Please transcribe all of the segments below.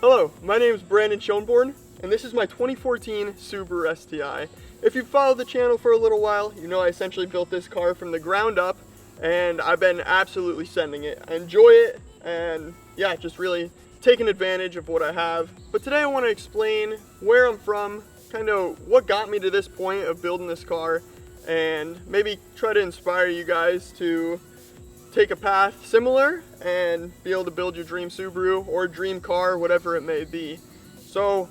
Hello, my name is Brandon Schoenborn, and this is my 2014 Subaru STI. If you've followed the channel for a little while, you know I essentially built this car from the ground up, and I've been absolutely sending it. I enjoy it, and yeah, just really taking advantage of what I have. But today I want to explain where I'm from, kind of what got me to this point of building this car, and maybe try to inspire you guys to take a path similar and be able to build your dream Subaru or dream car, whatever it may be. So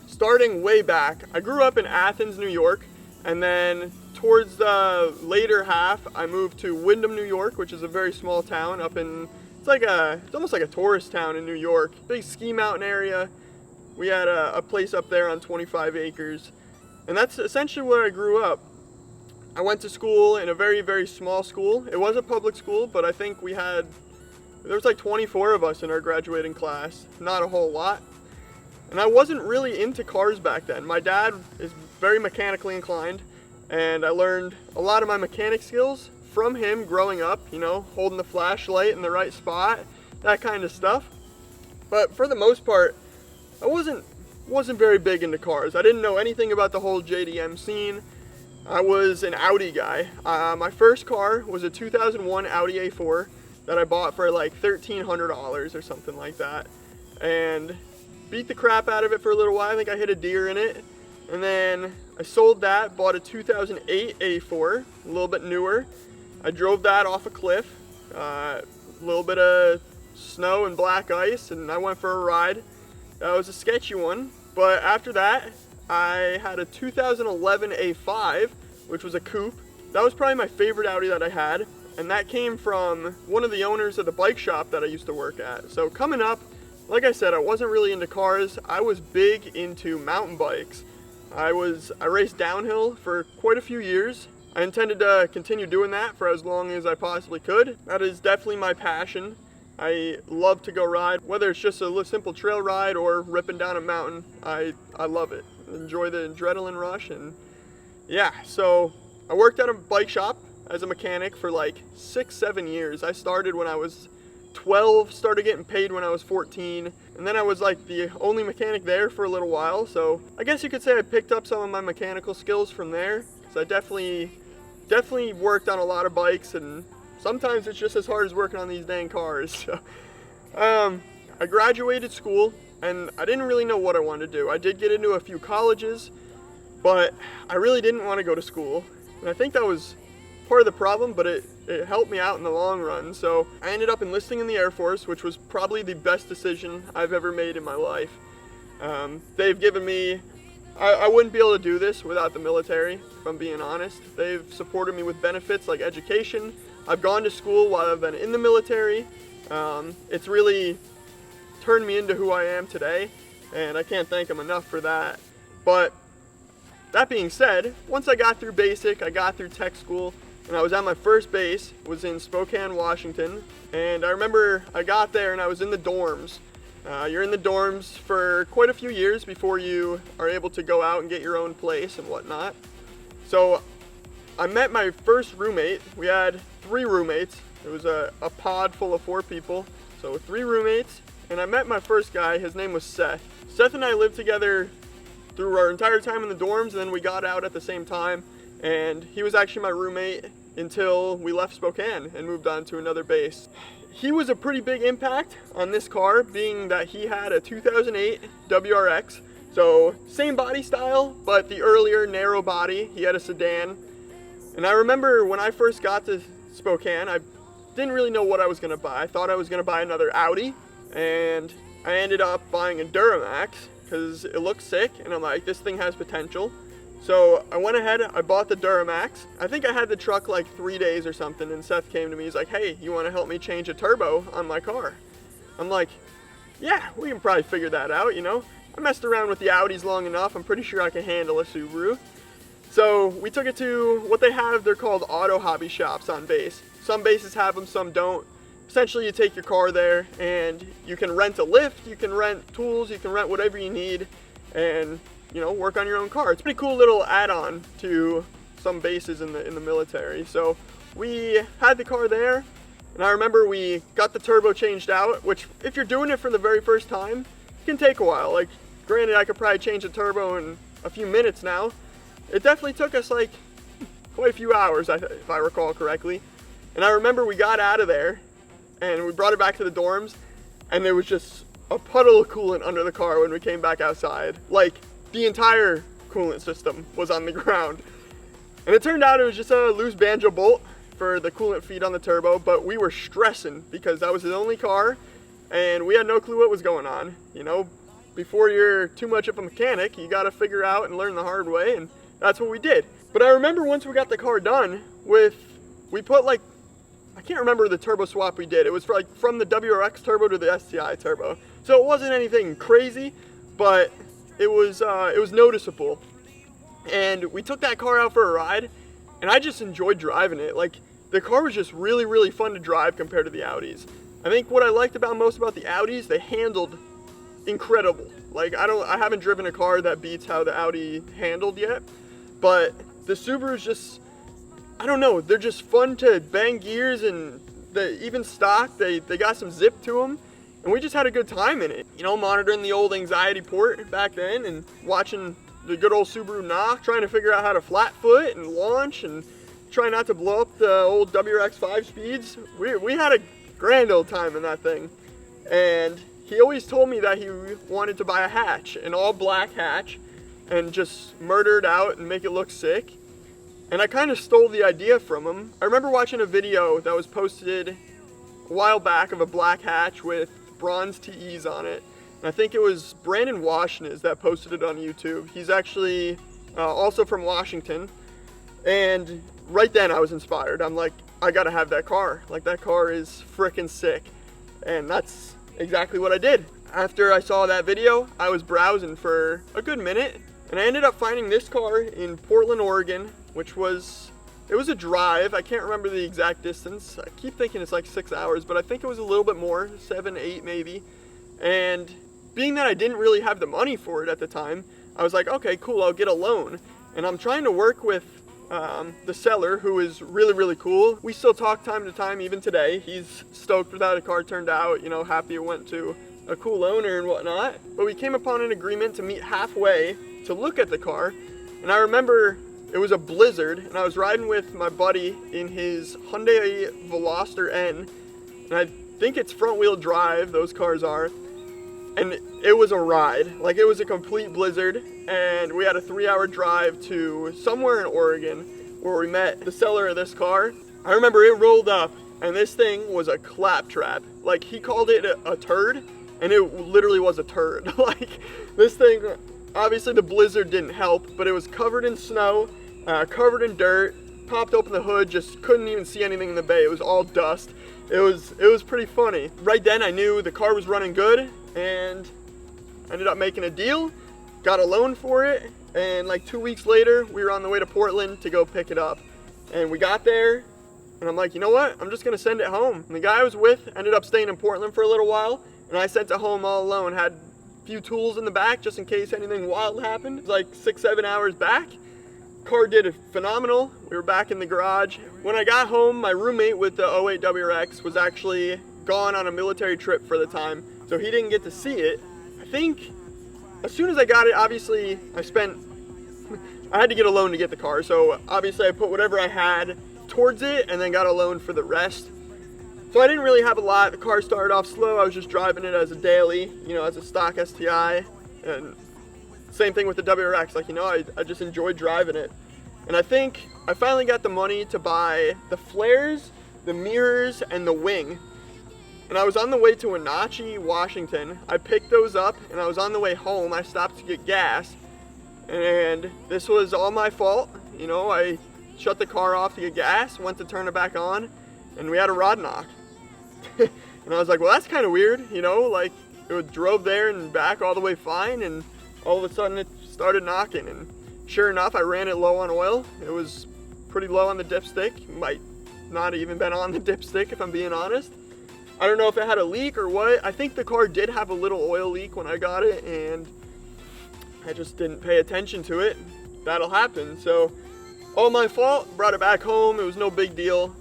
starting way back, I grew up in Athens, New York, and then towards the later half I moved to Windham, New York, which is a very small town up in, it's almost like a tourist town in New York. Big ski mountain area. We had a place up there on 25 acres, and that's essentially where I grew up. I went to school in a very, very small school. It was a public school, but I think there was like 24 of us in our graduating class, not a whole lot. And I wasn't really into cars back then. My dad is very mechanically inclined, and I learned a lot of my mechanic skills from him growing up, you know, holding the flashlight in the right spot, that kind of stuff. But for the most part, I wasn't very big into cars. I didn't know anything about the whole JDM scene. I was an Audi guy. My first car was a 2001 Audi A4 that I bought for like $1,300 or something like that, and beat the crap out of it for a little while. I think I hit a deer in it, and then I sold that, bought a 2008 A4, a little bit newer. I drove that off a cliff, a little bit of snow and black ice, and I went for a ride. That was a sketchy one, but after that, I had a 2011 A5, which was a coupe. That was probably my favorite Audi that I had, and that came from one of the owners of the bike shop that I used to work at. So coming up, like I said, I wasn't really into cars. I was big into mountain bikes. I raced downhill for quite a few years. I intended to continue doing that for as long as I possibly could. That is definitely my passion. I love to go ride, whether it's just a simple trail ride or ripping down a mountain. I love it. Enjoy the adrenaline rush, and yeah, so I worked at a bike shop as a mechanic for like 6-7 years. I started when I was 12, started getting paid when I was 14, and then I was like the only mechanic there for a little while. So I guess you could say I picked up some of my mechanical skills from there. So I definitely worked on a lot of bikes, and sometimes it's just as hard as working on these dang cars. So, I graduated school, and I didn't really know what I wanted to do. I did get into a few colleges, but I really didn't want to go to school. And I think that was part of the problem, but it helped me out in the long run. So I ended up enlisting in the Air Force, which was probably the best decision I've ever made in my life. They've given me, I wouldn't be able to do this without the military, if I'm being honest. They've supported me with benefits like education. I've gone to school while I've been in the military. It's really turned me into who I am today, and I can't thank them enough for that. But that being said, once I got through basic, I got through tech school, and I was at my first base, was in Spokane, Washington, and I remember I got there and I was in the dorms. You're in the dorms for quite a few years before you are able to go out and get your own place and whatnot. So I met my first roommate. We had 3 roommates. It was a pod full of 4 people, so 3 roommates. And I met my first guy. His name was Seth. Seth and I lived together through our entire time in the dorms, and then we got out at the same time. And he was actually my roommate until we left Spokane and moved on to another base. He was a pretty big impact on this car, being that he had a 2008 WRX. So same body style, but the earlier narrow body. He had a sedan. And I remember when I first got to Spokane, I didn't really know what I was going to buy. I thought I was going to buy another Audi, and I ended up buying a Duramax because it looked sick, and I'm like, this thing has potential. So I went ahead, I bought the Duramax. I think I had the truck like 3 days or something, and Seth came to me, he's like, hey, you want to help me change a turbo on my car? I'm like, yeah, we can probably figure that out, you know? I messed around with the Audis long enough, I'm pretty sure I can handle a Subaru. So we took it to what they have, they're called auto hobby shops on base. Some bases have them, some don't. Essentially, you take your car there and you can rent a lift, you can rent tools, you can rent whatever you need, and you know, work on your own car. It's a pretty cool little add-on to some bases in the military. So we had the car there, and I remember we got the turbo changed out, which if you're doing it for the very first time, can take a while. Like, granted, I could probably change the turbo in a few minutes now. It definitely took us like quite a few hours, if I recall correctly. And I remember we got out of there and we brought it back to the dorms, and there was just a puddle of coolant under the car when we came back outside. Like, the entire coolant system was on the ground. And it turned out it was just a loose banjo bolt for the coolant feed on the turbo, but we were stressing because that was his only car and we had no clue what was going on. You know, before you're too much of a mechanic, you gotta figure out and learn the hard way, and that's what we did. But I remember once we got the car done we put like, I can't remember the turbo swap we did. It was from the WRX turbo to the STI turbo. So it wasn't anything crazy, but it was noticeable. And we took that car out for a ride, and I just enjoyed driving it. Like, the car was just really, really fun to drive compared to the Audis. I think what I liked most about the Audis, they handled incredible. Like, I haven't driven a car that beats how the Audi handled yet, but the Subarus just, I don't know, they're just fun to bang gears, and even stock, they got some zip to them, and we just had a good time in it. You know, monitoring the old anxiety port back then and watching the good old Subaru knock, trying to figure out how to flat foot and launch and try not to blow up the old WRX 5 speeds. We had a grand old time in that thing. And he always told me that he wanted to buy a hatch, an all black hatch, and just murder it out and make it look sick. And I kind of stole the idea from him. I remember watching a video that was posted a while back of a black hatch with bronze TEs on it. I think it was Brandon Schoenborn that posted it on YouTube. He's actually also from Washington. And right then I was inspired. I'm like, I gotta have that car. Like, that car is freaking sick. And that's exactly what I did. After I saw that video, I was browsing for a good minute, and I ended up finding this car in Portland, Oregon, which was, it was a drive. I can't remember the exact distance. I keep thinking it's like 6 hours, but I think it was a little bit more, 7, 8 maybe. And being that I didn't really have the money for it at the time, I was like, okay, cool, I'll get a loan. And I'm trying to work with the seller, who is really, really cool. We still talk time to time, even today. He's stoked with how the car turned out, you know, happy it went to a cool owner and whatnot. But we came upon an agreement to meet halfway to look at the car. And I remember it was a blizzard, and I was riding with my buddy in his Hyundai Veloster N, and I think it's front wheel drive, those cars are. And it was a ride. Like, it was a complete blizzard, and we had a 3-hour drive to somewhere in Oregon where we met the seller of this car. I remember it rolled up, and this thing was a claptrap. Like, he called it a turd, and it literally was a turd. Like, this thing, obviously the blizzard didn't help, but it was covered in snow, covered in dirt, popped open the hood, just couldn't even see anything in the bay. It was all dust. It was pretty funny. Right then I knew the car was running good, and ended up making a deal, got a loan for it, and like 2 weeks later we were on the way to Portland to go pick it up. And we got there, and I'm like, you know what, I'm just gonna send it home. And the guy I was with ended up staying in Portland for a little while, and I sent it home all alone. Had a few tools in the back just in case anything wild happened. It was like 6-7 hours back. Car did phenomenal. We were back in the garage. When I got home, my roommate with the 08 WRX was actually gone on a military trip for the time, so he didn't get to see it. I think as soon as I got it, obviously I had to get a loan to get the car, so obviously I put whatever I had towards it and then got a loan for the rest. So I didn't really have a lot. The car started off slow. I was just driving it as a daily, you know, as a stock STI, and same thing with the WRX. Like, you know, I just enjoyed driving it. And I think I finally got the money to buy the flares, the mirrors, and the wing. And I was on the way to Wenatchee, Washington. I picked those up, and I was on the way home. I stopped to get gas, and this was all my fault. You know, I shut the car off to get gas, went to turn it back on, and we had a rod knock. And I was like, well, that's kind of weird, you know, like, it drove there and back all the way fine, and all of a sudden it started knocking. And sure enough, I ran it low on oil. It was pretty low on the dipstick. Might not even been on the dipstick, if I'm being honest. I don't know if it had a leak or what. I think the car did have a little oil leak when I got it, and I just didn't pay attention to it. That'll happen. So, all my fault. Brought it back home. It was no big deal.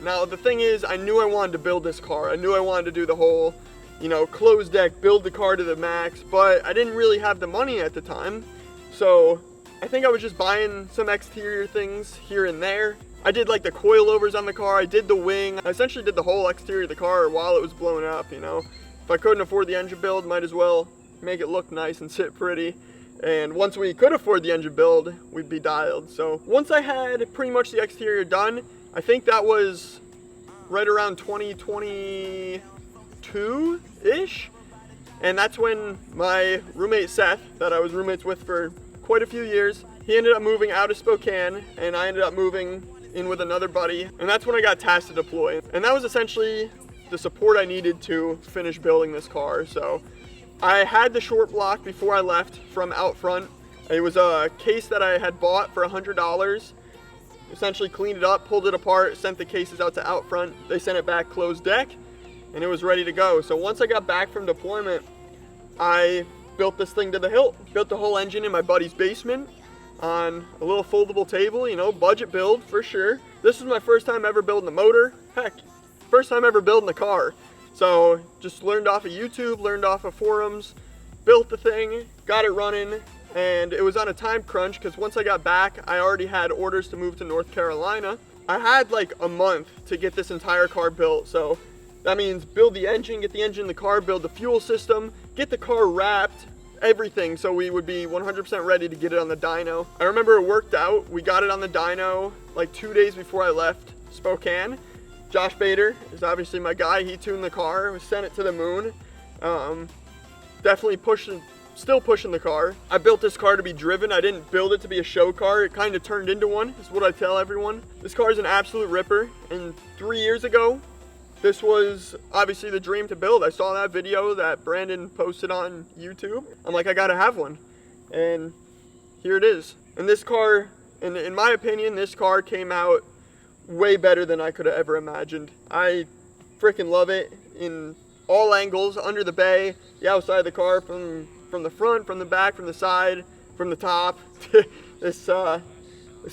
Now, the thing is, I knew I wanted to build this car. I knew I wanted to do the whole you know, close deck, build the car to the max, but I didn't really have the money at the time. So I think I was just buying some exterior things here and there. I did like the coilovers on the car, I did the wing, I essentially did the whole exterior of the car while it was blowing up, you know. If I couldn't afford the engine build, might as well make it look nice and sit pretty. And once we could afford the engine build, we'd be dialed. So once I had pretty much the exterior done, I think that was right around 2022-ish. And that's when my roommate Seth, that I was roommates with for quite a few years, he ended up moving out of Spokane, and I ended up moving in with another buddy. And that's when I got tasked to deploy. And that was essentially the support I needed to finish building this car. So I had the short block before I left from out front. It was a case that I had bought for $100. Essentially cleaned it up, pulled it apart, sent the cases out to out front. They sent it back closed deck, and it was ready to go. So once I got back from deployment, I built this thing to the hilt. Built the whole engine in my buddy's basement on a little foldable table, you know, budget build for sure. This was my first time ever building the motor. Heck, first time ever building the car. So just learned off of YouTube, learned off of forums, built the thing, got it running, and it was on a time crunch because once I got back, I already had orders to move to North Carolina. I had like a month to get this entire car built, so that means build the engine, get the engine in the car, build the fuel system, get the car wrapped, everything, so we would be 100% ready to get it on the dyno. I remember it worked out. We got it on the dyno like 2 days before I left Spokane. Josh Bader is obviously my guy. He tuned the car, sent it to the moon. Definitely still pushing the car. I built this car to be driven. I didn't build it to be a show car. It kind of turned into one, is what I tell everyone. This car is an absolute ripper, and 3 years ago, this was obviously the dream to build. I saw that video that Brandon posted on YouTube. I'm like, I gotta have one. And here it is. And this car, in my opinion, this car came out way better than I could have ever imagined. I freaking love it in all angles, under the bay, the outside of the car, from the front, from the back, from the side, from the top. This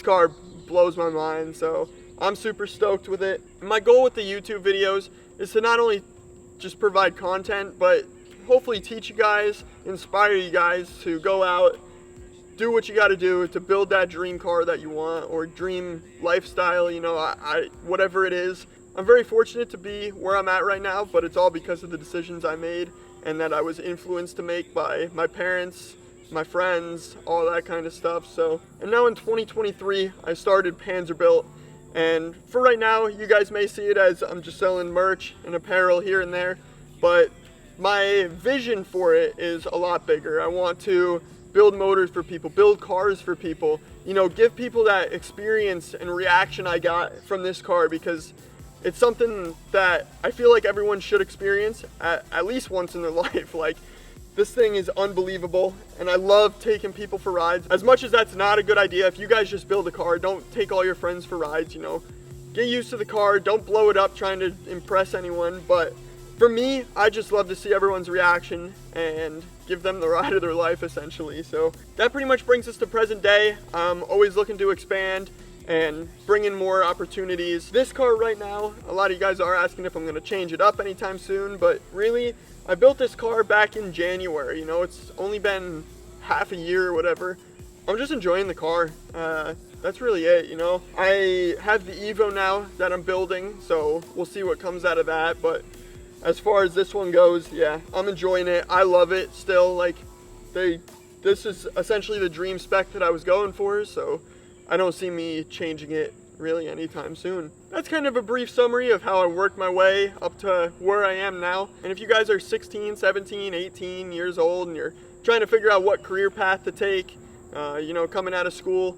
car blows my mind, so I'm super stoked with it. My goal with the YouTube videos is to not only just provide content, but hopefully teach you guys, inspire you guys to go out, do what you got to do to build that dream car that you want, or dream lifestyle, you know, whatever it is. I'm very fortunate to be where I'm at right now, but it's all because of the decisions I made and that I was influenced to make by my parents, my friends, all that kind of stuff. So, and now in 2023, I started Panzerbuilt, and for right now, you guys may see it as I'm just selling merch and apparel here and there, but my vision for it is a lot bigger. I want to build motors for people, build cars for people, you know, give people that experience and reaction I got from this car, because it's something that I feel like everyone should experience at least once in their life. Like, this thing is unbelievable, and I love taking people for rides. As much as that's not a good idea, if you guys just build a car, don't take all your friends for rides, you know. Get used to the car, don't blow it up trying to impress anyone, but for me, I just love to see everyone's reaction and give them the ride of their life, essentially. So that pretty much brings us to present day. I'm always looking to expand and bring in more opportunities. This car right now, a lot of you guys are asking if I'm gonna change it up anytime soon, but really, I built this car back in January. You know, it's only been half a year or whatever. I'm just enjoying the car. That's really it, you know. I have the Evo now that I'm building, so we'll see what comes out of that, but as far as this one goes, yeah, I'm enjoying it. I love it still. Like, this is essentially the dream spec that I was going for, so I don't see me changing it really anytime soon. That's kind of a brief summary of how I worked my way up to where I am now. And if you guys are 16, 17, 18 years old and you're trying to figure out what career path to take, you know, coming out of school,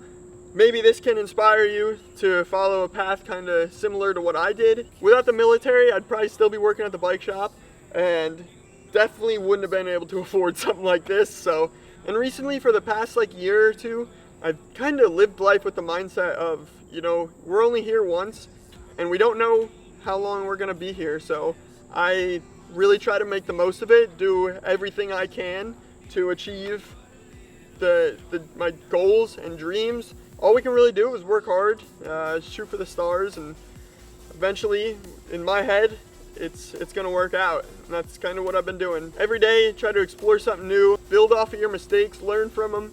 maybe this can inspire you to follow a path kind of similar to what I did. Without the military, I'd probably still be working at the bike shop and definitely wouldn't have been able to afford something like this. So, and recently, for the past like year or two, I've kind of lived life with the mindset of, you know, we're only here once and we don't know how long we're gonna be here. So I really try to make the most of it, do everything I can to achieve my goals and dreams. All we can really do is work hard, shoot for the stars, and eventually, in my head, it's gonna work out. And that's kind of what I've been doing. Every day, try to explore something new, build off of your mistakes, learn from them,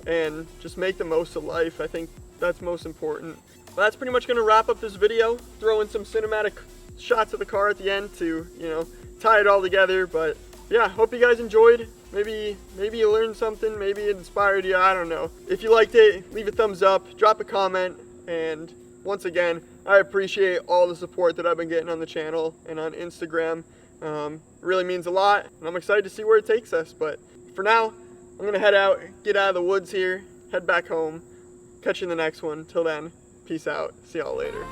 and just make the most of life. I think that's most important. Well, that's pretty much gonna wrap up this video. Throw in some cinematic shots of the car at the end to, you know, tie it all together. But yeah, hope you guys enjoyed. Maybe you learned something, maybe it inspired you, I don't know. If you liked it, leave a thumbs up, drop a comment, and once again, I appreciate all the support that I've been getting on the channel and on Instagram. It really means a lot, and I'm excited to see where it takes us. But for now, I'm gonna head out, get out of the woods here, head back home, catch you in the next one. Till then, peace out, see y'all later.